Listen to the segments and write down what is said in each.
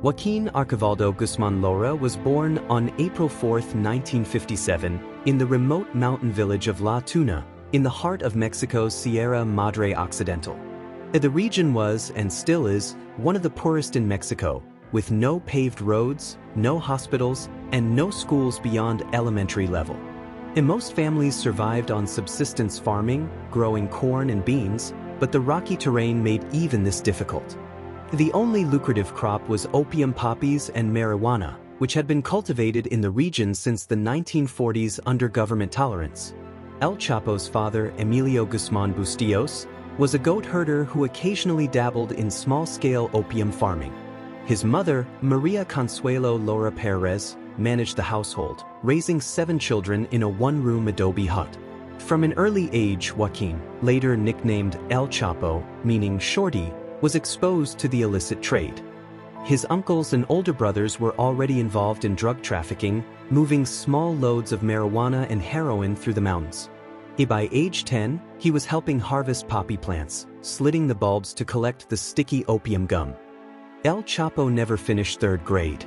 Joaquín Archibaldo Guzmán Lora was born on April 4, 1957, in the remote mountain village of La Tuna, in the heart of Mexico's Sierra Madre Occidental. The region was, and still is, one of the poorest in Mexico, with no paved roads, no hospitals, and no schools beyond elementary level. And most families survived on subsistence farming, growing corn and beans, but the rocky terrain made even this difficult. The only lucrative crop was opium poppies and marijuana, which had been cultivated in the region since the 1940s under government tolerance. El Chapo's father, Emilio Guzmán Bustillos, was a goat herder who occasionally dabbled in small-scale opium farming. His mother, Maria Consuelo Lora Perez, managed the household, raising 7 children in a one-room adobe hut. From an early age, Joaquín, later nicknamed El Chapo, meaning shorty, was exposed to the illicit trade. His uncles and older brothers were already involved in drug trafficking, moving small loads of marijuana and heroin through the mountains. By age 10, he was helping harvest poppy plants, slitting the bulbs to collect the sticky opium gum. El Chapo never finished 3rd grade.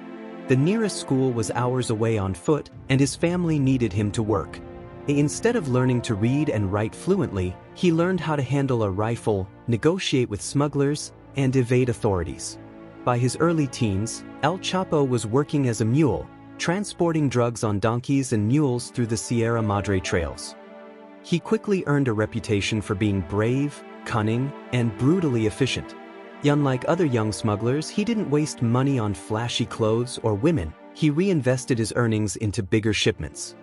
The nearest school was hours away on foot, and his family needed him to work. Instead of learning to read and write fluently, he learned how to handle a rifle, negotiate with smugglers, and evade authorities. By his early teens, El Chapo was working as a mule, transporting drugs on donkeys and mules through the Sierra Madre trails. He quickly earned a reputation for being brave, cunning, and brutally efficient. Unlike other young smugglers, he didn't waste money on flashy clothes or women. He reinvested his earnings into bigger shipments.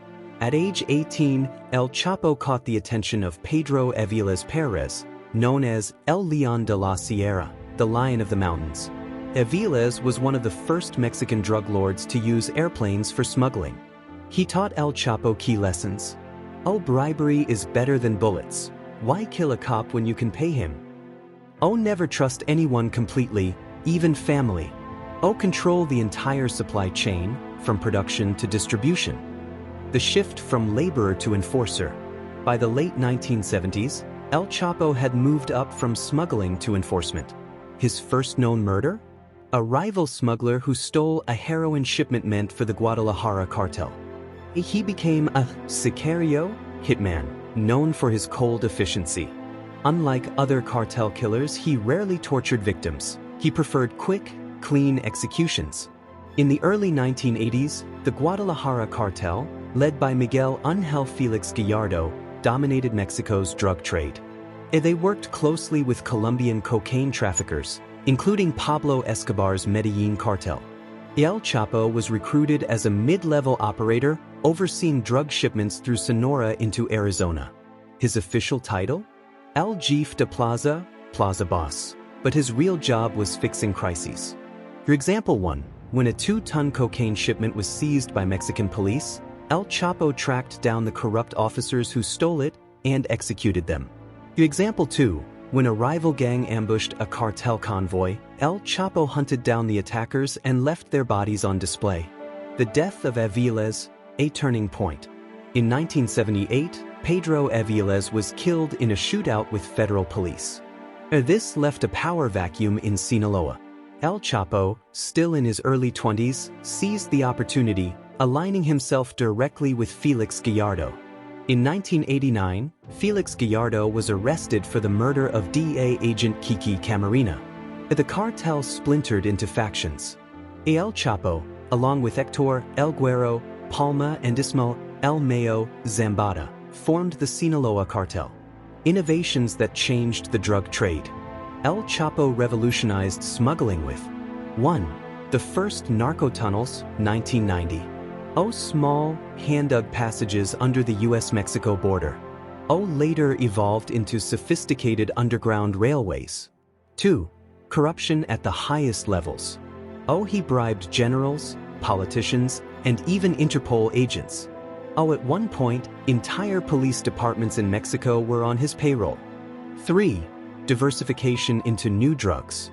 At age 18, El Chapo caught the attention of Pedro Aviles Perez, known as El León de la Sierra, the Lion of the Mountains. Aviles was one of the first Mexican drug lords to use airplanes for smuggling. He taught El Chapo key lessons. Oh, bribery is better than bullets. Why kill a cop when you can pay him? Oh, never trust anyone completely, even family. Oh, control the entire supply chain, from production to distribution. The shift from laborer to enforcer. By the late 1970s, El Chapo had moved up from smuggling to enforcement. His first known murder? A rival smuggler who stole a heroin shipment meant for the Guadalajara cartel. He became a sicario hitman, known for his cold efficiency. Unlike other cartel killers, he rarely tortured victims. He preferred quick, clean executions. In the early 1980s, the Guadalajara cartel, led by Miguel Ángel Félix Gallardo, dominated Mexico's drug trade. They worked closely with Colombian cocaine traffickers, including Pablo Escobar's Medellín cartel. El Chapo was recruited as a mid-level operator, overseeing drug shipments through Sonora into Arizona. His official title? El Jefe de Plaza, Plaza Boss. But his real job was fixing crises. For example 1, when a 2-ton cocaine shipment was seized by Mexican police, El Chapo tracked down the corrupt officers who stole it and executed them. Example 2, when a rival gang ambushed a cartel convoy, El Chapo hunted down the attackers and left their bodies on display. The death of Aviles, a turning point. In 1978, Pedro Aviles was killed in a shootout with federal police. This left a power vacuum in Sinaloa. El Chapo, still in his early 20s, seized the opportunity, aligning himself directly with Félix Gallardo. In 1989, Félix Gallardo was arrested for the murder of DEA agent Kiki Camarena. The cartel splintered into factions. El Chapo, along with Héctor El Güero, Palma and Ismael El Mayo Zambada, formed the Sinaloa Cartel. Innovations that changed the drug trade. El Chapo revolutionized smuggling with 1. The first narco tunnels, 1990. Small, hand-dug passages under the US-Mexico border. Later evolved into sophisticated underground railways. 2. Corruption at the highest levels. He bribed generals, politicians, and even Interpol agents. At one point, entire police departments in Mexico were on his payroll. 3. Diversification into new drugs.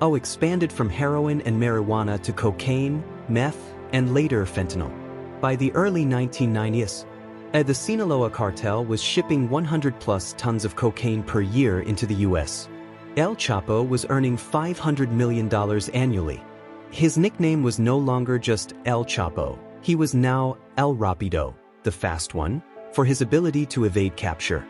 Expanded from heroin and marijuana to cocaine, meth, and later fentanyl. By the early 1990s, the Sinaloa Cartel was shipping 100-plus tons of cocaine per year into the U.S. El Chapo was earning $500 million annually. His nickname was no longer just El Chapo, he was now El Rapido, the fast one, for his ability to evade capture.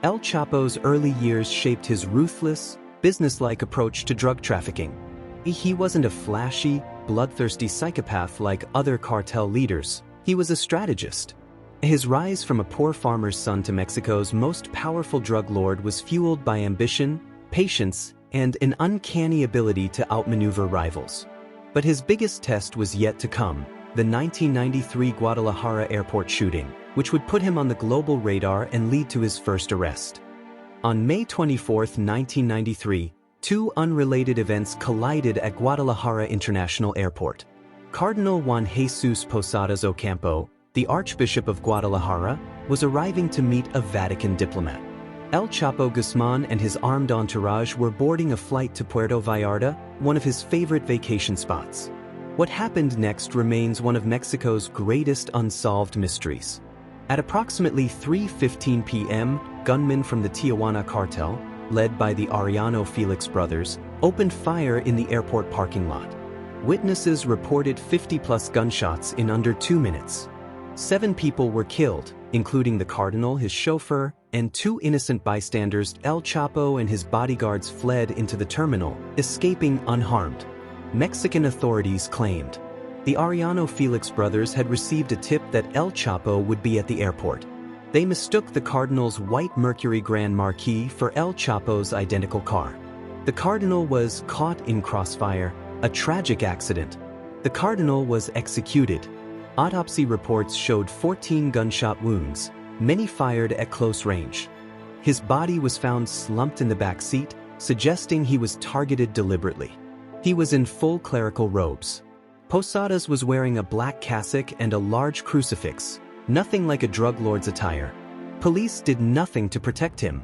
El Chapo's early years shaped his ruthless, businesslike approach to drug trafficking. He wasn't a flashy, bloodthirsty psychopath like other cartel leaders, he was a strategist. His rise from a poor farmer's son to Mexico's most powerful drug lord was fueled by ambition, patience, and an uncanny ability to outmaneuver rivals. But his biggest test was yet to come, the 1993 Guadalajara airport shooting, which would put him on the global radar and lead to his first arrest. On May 24, 1993, two unrelated events collided at Guadalajara International Airport. Cardinal Juan Jesus Posadas Ocampo, the Archbishop of Guadalajara, was arriving to meet a Vatican diplomat. El Chapo Guzmán and his armed entourage were boarding a flight to Puerto Vallarta, one of his favorite vacation spots. What happened next remains one of Mexico's greatest unsolved mysteries. At approximately 3:15 p.m., gunmen from the Tijuana Cartel, led by the Arellano Felix brothers, opened fire in the airport parking lot. Witnesses reported 50-plus gunshots in under 2 minutes. 7 people were killed, including the cardinal, his chauffeur, and 2 innocent bystanders. El Chapo and his bodyguards fled into the terminal, escaping unharmed. Mexican authorities claimed the Arellano Felix brothers had received a tip that El Chapo would be at the airport. They mistook the cardinal's white Mercury Grand Marquis for El Chapo's identical car. The cardinal was caught in crossfire, a tragic accident. The cardinal was executed. Autopsy reports showed 14 gunshot wounds, many fired at close range. His body was found slumped in the back seat, suggesting he was targeted deliberately. He was in full clerical robes. Posadas was wearing a black cassock and a large crucifix, nothing like a drug lord's attire. Police did nothing to protect him.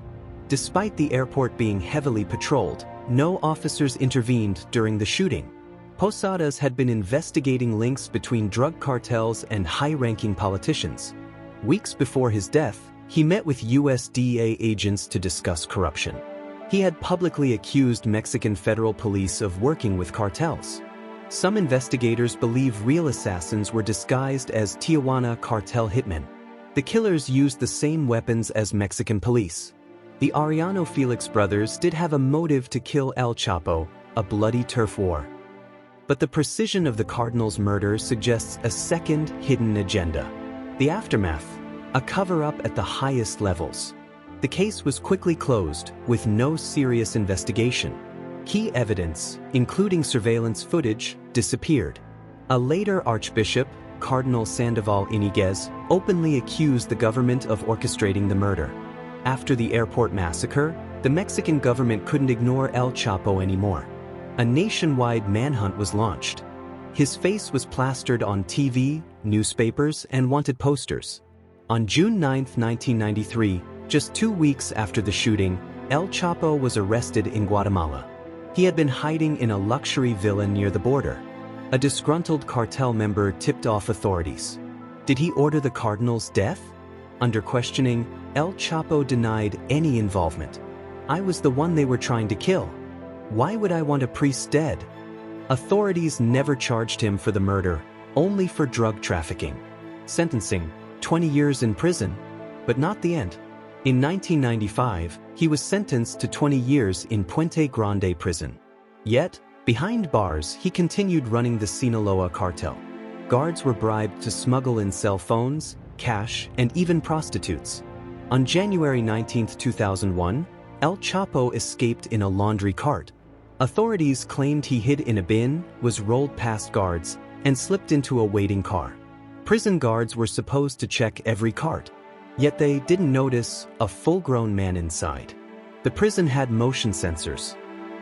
Despite the airport being heavily patrolled, no officers intervened during the shooting. Posadas had been investigating links between drug cartels and high-ranking politicians. Weeks before his death, he met with US DEA agents to discuss corruption. He had publicly accused Mexican federal police of working with cartels. Some investigators believe real assassins were disguised as Tijuana cartel hitmen. The killers used the same weapons as Mexican police. The Arellano Felix brothers did have a motive to kill El Chapo, a bloody turf war. But the precision of the cardinal's murder suggests a second hidden agenda. The aftermath, a cover-up at the highest levels. The case was quickly closed, with no serious investigation. Key evidence, including surveillance footage, disappeared. A later archbishop, Cardinal Sandoval Iniguez, openly accused the government of orchestrating the murder. After the airport massacre, the Mexican government couldn't ignore El Chapo anymore. A nationwide manhunt was launched. His face was plastered on TV, newspapers, and wanted posters. On June 9, 1993, just 2 weeks after the shooting, El Chapo was arrested in Guatemala. He had been hiding in a luxury villa near the border. A disgruntled cartel member tipped off authorities. Did he order the cardinal's death? Under questioning, El Chapo denied any involvement. I was the one they were trying to kill. Why would I want a priest dead? Authorities never charged him for the murder, only for drug trafficking. Sentencing, 20 years in prison. But not the end. In 1995, he was sentenced to 20 years in Puente Grande prison. Yet, behind bars, he continued running the Sinaloa Cartel. Guards were bribed to smuggle in cell phones, cash, and even prostitutes. On January 19, 2001, El Chapo escaped in a laundry cart. Authorities claimed he hid in a bin, was rolled past guards, and slipped into a waiting car. Prison guards were supposed to check every cart. Yet they didn't notice a full-grown man inside. The prison had motion sensors.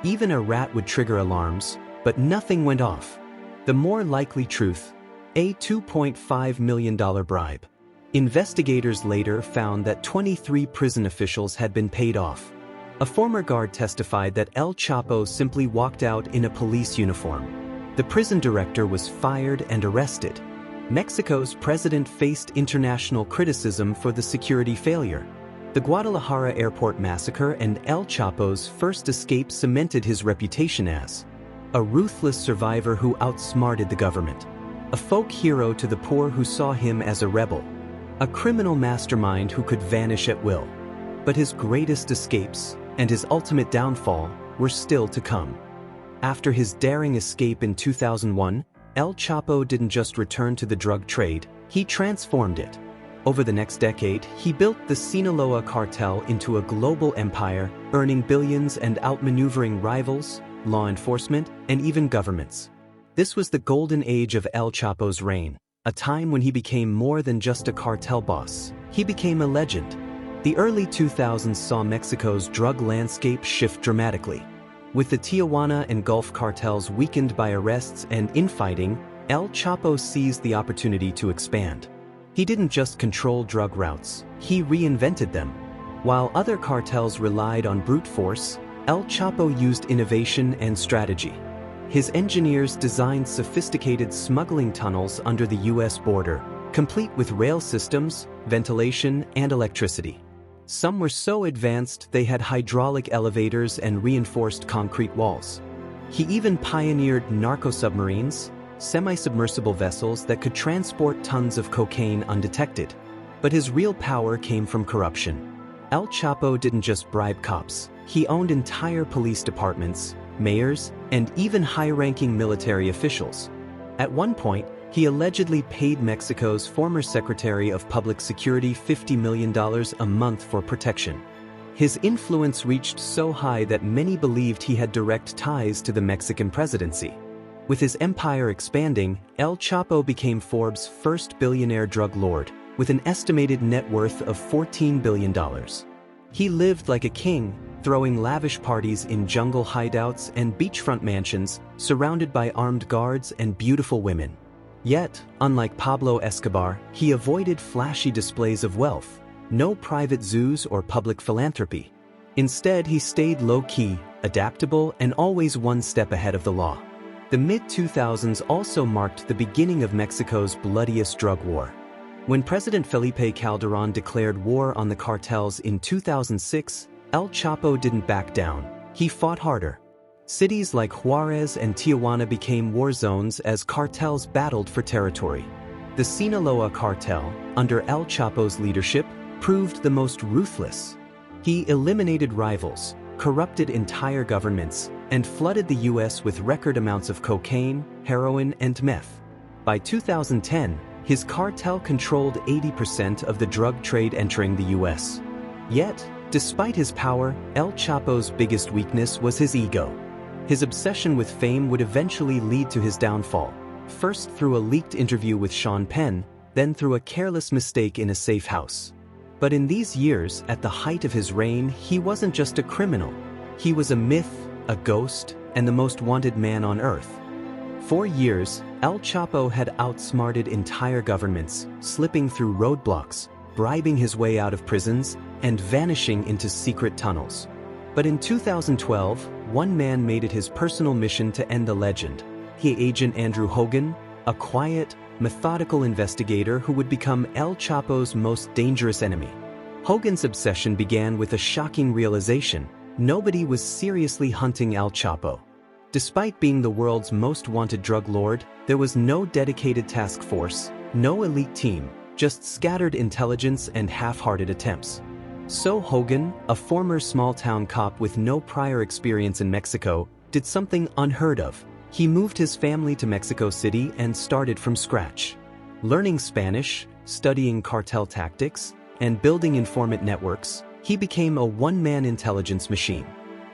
Even a rat would trigger alarms, but nothing went off. The more likely truth, a $2.5 million bribe. Investigators later found that 23 prison officials had been paid off. A former guard testified that El Chapo simply walked out in a police uniform. The prison director was fired and arrested. Mexico's president faced international criticism for the security failure. The Guadalajara airport massacre and El Chapo's first escape cemented his reputation as a ruthless survivor who outsmarted the government, a folk hero to the poor who saw him as a rebel, a criminal mastermind who could vanish at will. But his greatest escapes and his ultimate downfall were still to come. After his daring escape in 2001, El Chapo didn't just return to the drug trade, he transformed it. Over the next decade, he built the Sinaloa Cartel into a global empire, earning billions and outmaneuvering rivals, law enforcement, and even governments. This was the golden age of El Chapo's reign, a time when he became more than just a cartel boss. He became a legend. The early 2000s saw Mexico's drug landscape shift dramatically. With the Tijuana and Gulf cartels weakened by arrests and infighting, El Chapo seized the opportunity to expand. He didn't just control drug routes, he reinvented them. While other cartels relied on brute force, El Chapo used innovation and strategy. His engineers designed sophisticated smuggling tunnels under the US border, complete with rail systems, ventilation, and electricity. Some were so advanced they had hydraulic elevators and reinforced concrete walls. He even pioneered narco-submarines, semi-submersible vessels that could transport tons of cocaine undetected. But his real power came from corruption. El Chapo didn't just bribe cops, he owned entire police departments, mayors, and even high-ranking military officials. At one point, he allegedly paid Mexico's former Secretary of Public Security $50 million a month for protection. His influence reached so high that many believed he had direct ties to the Mexican presidency. With his empire expanding, El Chapo became Forbes' first billionaire drug lord, with an estimated net worth of $14 billion. He lived like a king, throwing lavish parties in jungle hideouts and beachfront mansions, surrounded by armed guards and beautiful women. Yet, unlike Pablo Escobar, he avoided flashy displays of wealth, no private zoos or public philanthropy. Instead, he stayed low-key, adaptable, and always one step ahead of the law. The mid-2000s also marked the beginning of Mexico's bloodiest drug war. When President Felipe Calderón declared war on the cartels in 2006, El Chapo didn't back down. He fought harder. Cities like Juarez and Tijuana became war zones as cartels battled for territory. The Sinaloa Cartel, under El Chapo's leadership, proved the most ruthless. He eliminated rivals, corrupted entire governments, and flooded the US with record amounts of cocaine, heroin, and meth. By 2010, his cartel controlled 80% of the drug trade entering the US. Yet, despite his power, El Chapo's biggest weakness was his ego. His obsession with fame would eventually lead to his downfall, first through a leaked interview with Sean Penn, then through a careless mistake in a safe house. But in these years, at the height of his reign, he wasn't just a criminal. He was a myth, a ghost, and the most wanted man on earth. For years, El Chapo had outsmarted entire governments, slipping through roadblocks, bribing his way out of prisons, and vanishing into secret tunnels. But in 2012, one man made it his personal mission to end the legend. Agent Hogan, a quiet, methodical investigator who would become El Chapo's most dangerous enemy. Hogan's obsession began with a shocking realization: nobody was seriously hunting El Chapo. Despite being the world's most wanted drug lord, there was no dedicated task force, no elite team, just scattered intelligence and half-hearted attempts. So Hogan, a former small-town cop with no prior experience in Mexico, did something unheard of. He moved his family to Mexico City and started from scratch. Learning Spanish, studying cartel tactics, and building informant networks, he became a one-man intelligence machine.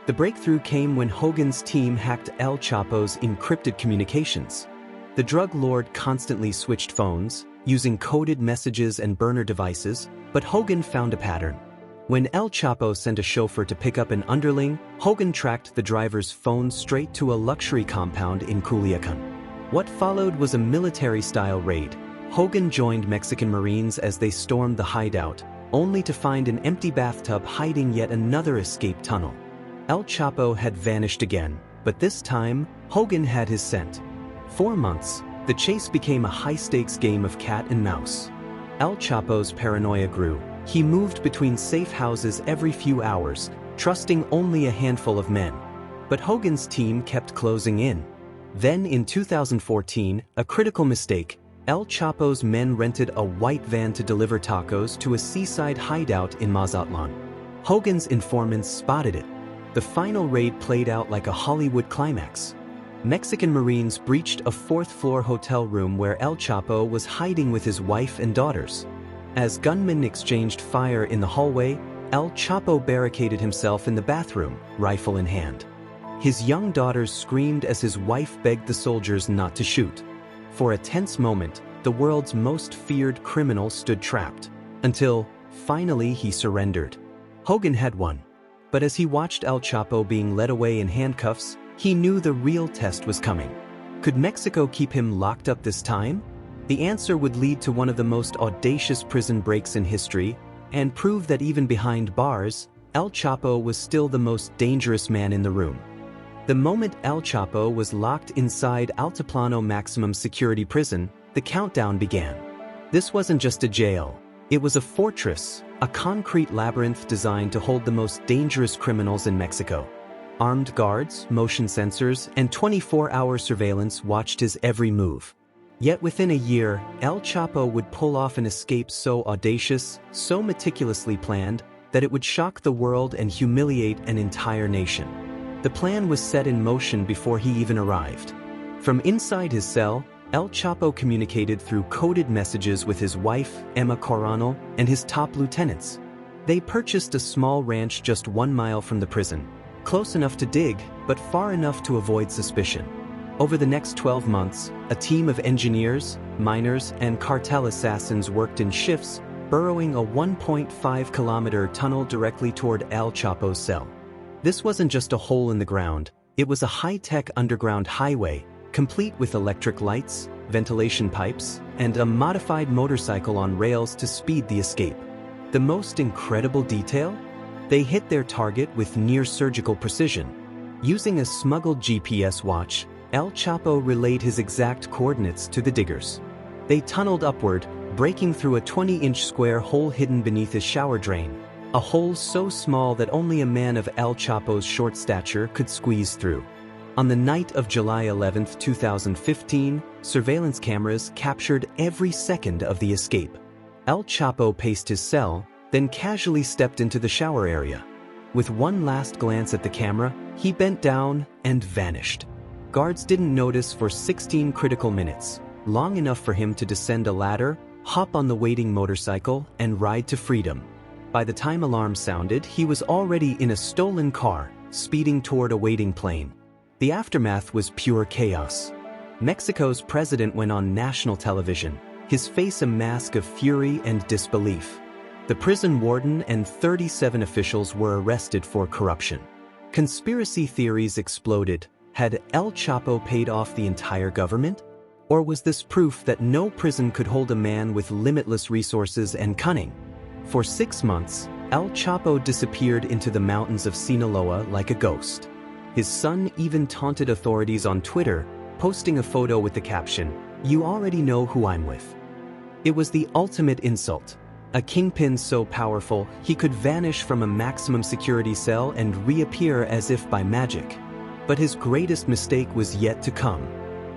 The breakthrough came when Hogan's team hacked El Chapo's encrypted communications. The drug lord constantly switched phones, using coded messages and burner devices, but Hogan found a pattern. When El Chapo sent a chauffeur to pick up an underling, Hogan tracked the driver's phone straight to a luxury compound in Culiacan. What followed was a military-style raid. Hogan joined Mexican Marines as they stormed the hideout, only to find an empty bathtub hiding yet another escape tunnel. El Chapo had vanished again, but this time, Hogan had his scent. For months, the chase became a high-stakes game of cat and mouse. El Chapo's paranoia grew. He moved between safe houses every few hours, trusting only a handful of men. But Hogan's team kept closing in. Then in 2014, a critical mistake. El Chapo's men rented a white van to deliver tacos to a seaside hideout in Mazatlan. Hogan's informants spotted it. The final raid played out like a Hollywood climax. Mexican Marines breached a fourth-floor hotel room where El Chapo was hiding with his wife and daughters. As gunmen exchanged fire in the hallway, El Chapo barricaded himself in the bathroom, rifle in hand. His young daughters screamed as his wife begged the soldiers not to shoot. For a tense moment, the world's most feared criminal stood trapped. Until, finally, he surrendered. Hogan had won. But as he watched El Chapo being led away in handcuffs, he knew the real test was coming. Could Mexico keep him locked up this time? The answer would lead to one of the most audacious prison breaks in history, and prove that even behind bars, El Chapo was still the most dangerous man in the room. The moment El Chapo was locked inside Altiplano maximum security prison, the countdown began. This wasn't just a jail. It was a fortress, a concrete labyrinth designed to hold the most dangerous criminals in Mexico. Armed guards, motion sensors, and 24-hour surveillance watched his every move. Yet within a year, El Chapo would pull off an escape so audacious, so meticulously planned, that it would shock the world and humiliate an entire nation. The plan was set in motion before he even arrived. From inside his cell, El Chapo communicated through coded messages with his wife, Emma Coronel, and his top lieutenants. They purchased a small ranch just 1 mile from the prison, close enough to dig, but far enough to avoid suspicion. Over the next 12 months, a team of engineers, miners, and cartel assassins worked in shifts, burrowing a 1.5-kilometer tunnel directly toward El Chapo's cell. This wasn't just a hole in the ground, it was a high-tech underground highway, complete with electric lights, ventilation pipes, and a modified motorcycle on rails to speed the escape. The most incredible detail? They hit their target with near-surgical precision. Using a smuggled GPS watch, El Chapo relayed his exact coordinates to the diggers. They tunneled upward, breaking through a 20-inch square hole hidden beneath his shower drain. A hole so small that only a man of El Chapo's short stature could squeeze through. On the night of July 11, 2015, surveillance cameras captured every second of the escape. El Chapo paced his cell, then casually stepped into the shower area. With one last glance at the camera, he bent down and vanished. Guards didn't notice for 16 critical minutes, long enough for him to descend a ladder, hop on the waiting motorcycle, and ride to freedom. By the time alarm sounded, he was already in a stolen car, speeding toward a waiting plane. The aftermath was pure chaos. Mexico's president went on national television, his face a mask of fury and disbelief. The prison warden and 37 officials were arrested for corruption. Conspiracy theories exploded. Had El Chapo paid off the entire government? Or was this proof that no prison could hold a man with limitless resources and cunning? For 6 months, El Chapo disappeared into the mountains of Sinaloa like a ghost. His son even taunted authorities on Twitter, posting a photo with the caption, "You already know who I'm with." It was the ultimate insult. A kingpin so powerful, he could vanish from a maximum security cell and reappear as if by magic. But his greatest mistake was yet to come.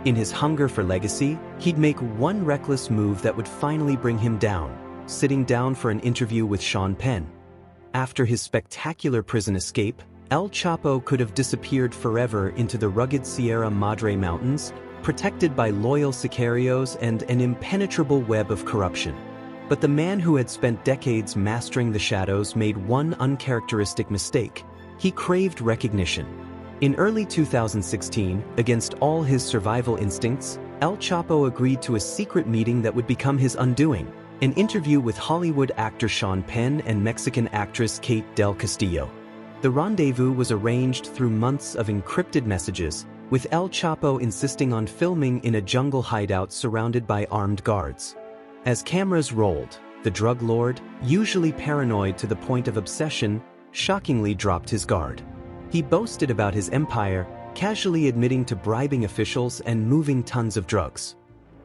In his hunger for legacy, he'd make one reckless move that would finally bring him down, sitting down for an interview with Sean Penn. After his spectacular prison escape, El Chapo could have disappeared forever into the rugged Sierra Madre Mountains, protected by loyal sicarios and an impenetrable web of corruption. But the man who had spent decades mastering the shadows made one uncharacteristic mistake. He craved recognition. In early 2016, against all his survival instincts, El Chapo agreed to a secret meeting that would become his undoing. An interview with Hollywood actor Sean Penn and Mexican actress Kate Del Castillo. The rendezvous was arranged through months of encrypted messages, with El Chapo insisting on filming in a jungle hideout surrounded by armed guards. As cameras rolled, the drug lord, usually paranoid to the point of obsession, shockingly dropped his guard. He boasted about his empire, casually admitting to bribing officials and moving tons of drugs.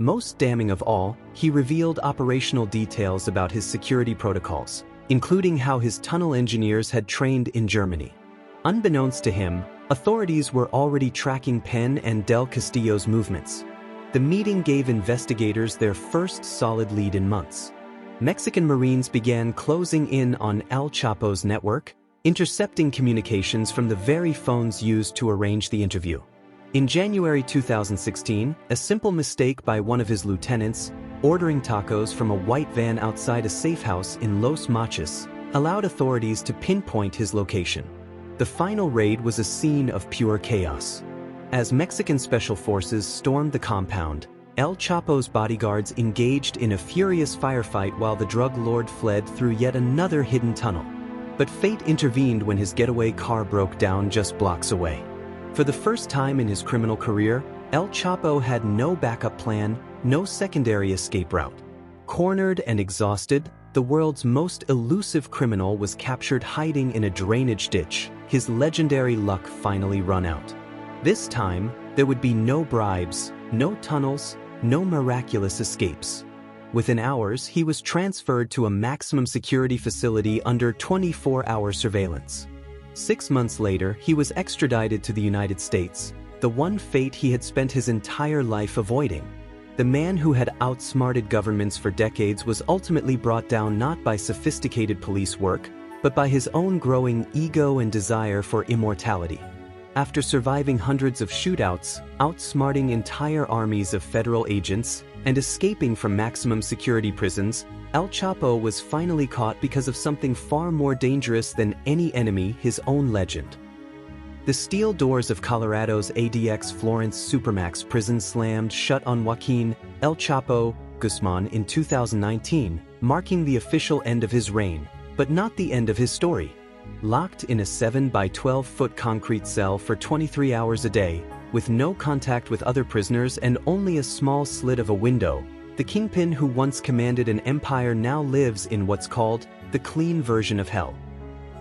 Most damning of all, he revealed operational details about his security protocols, including how his tunnel engineers had trained in Germany. Unbeknownst to him, Authorities were already tracking Penn and Del Castillo's movements. The meeting gave investigators their first solid lead in months. Mexican Marines began closing in on El Chapo's network, intercepting communications from the very phones used to arrange the interview. In January 2016, a simple mistake by one of his lieutenants, ordering tacos from a white van outside a safe house in Los Mochis, allowed authorities to pinpoint his location. The final raid was a scene of pure chaos. As Mexican special forces stormed the compound, El Chapo's bodyguards engaged in a furious firefight while the drug lord fled through yet another hidden tunnel. But fate intervened when his getaway car broke down just blocks away. For the first time in his criminal career, El Chapo had no backup plan, no secondary escape route. Cornered and exhausted, the world's most elusive criminal was captured hiding in a drainage ditch, his legendary luck finally run out. This time, there would be no bribes, no tunnels, no miraculous escapes. Within hours, he was transferred to a maximum security facility under 24-hour surveillance. 6 months later, he was extradited to the United States, the one fate he had spent his entire life avoiding. The man who had outsmarted governments for decades was ultimately brought down not by sophisticated police work, but by his own growing ego and desire for immortality. After surviving hundreds of shootouts, outsmarting entire armies of federal agents, and escaping from maximum security prisons, El Chapo was finally caught because of something far more dangerous than any enemy: his own legend. The steel doors of Colorado's ADX Florence supermax prison slammed shut on Joaquín El Chapo Guzmán in 2019, marking the official end of his reign, but not the end of his story. Locked in a 7 by 12-foot concrete cell for 23 hours a day, with no contact with other prisoners and only a small slit of a window, the Kingpin who once commanded an empire now lives in what's called the clean version of hell.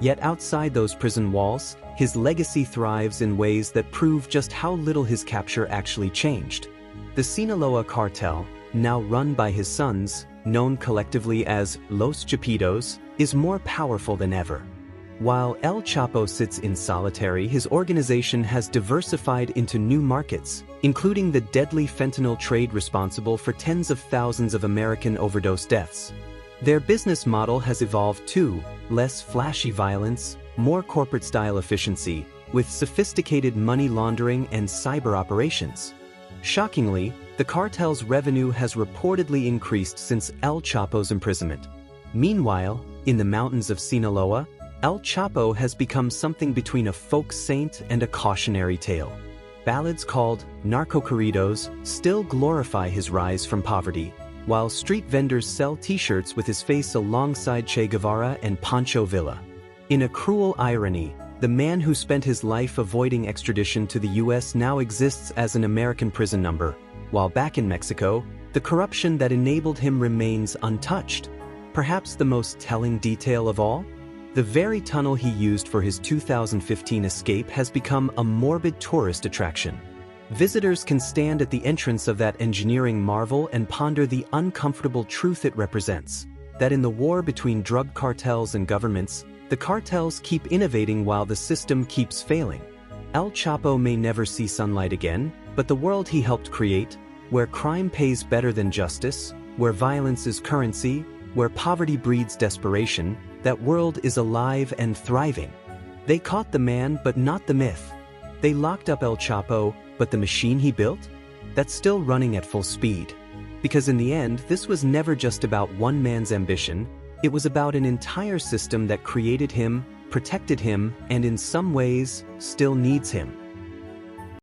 Yet outside those prison walls, his legacy thrives in ways that prove just how little his capture actually changed. The Sinaloa Cartel, now run by his sons, known collectively as Los Chapitos, is more powerful than ever. While El Chapo sits in solitary, his organization has diversified into new markets, including the deadly fentanyl trade responsible for tens of thousands of American overdose deaths. Their business model has evolved too: less flashy violence, more corporate-style efficiency, with sophisticated money laundering and cyber operations. Shockingly, the cartel's revenue has reportedly increased since El Chapo's imprisonment. Meanwhile, in the mountains of Sinaloa, El Chapo has become something between a folk saint and a cautionary tale. Ballads called narco corridos still glorify his rise from poverty, while street vendors sell t-shirts with his face alongside Che Guevara and Pancho Villa. In a cruel irony, the man who spent his life avoiding extradition to the US now exists as an American prison number, while back in Mexico, the corruption that enabled him remains untouched. Perhaps the most telling detail of all? The very tunnel he used for his 2015 escape has become a morbid tourist attraction. Visitors can stand at the entrance of that engineering marvel and ponder the uncomfortable truth it represents: that in the war between drug cartels and governments, the cartels keep innovating while the system keeps failing. El Chapo may never see sunlight again, but the world he helped create, where crime pays better than justice, where violence is currency, where poverty breeds desperation, that world is alive and thriving. They caught the man, but not the myth. They locked up El Chapo, but the machine he built? That's still running at full speed. Because in the end, this was never just about one man's ambition, it was about an entire system that created him, protected him, and in some ways, still needs him.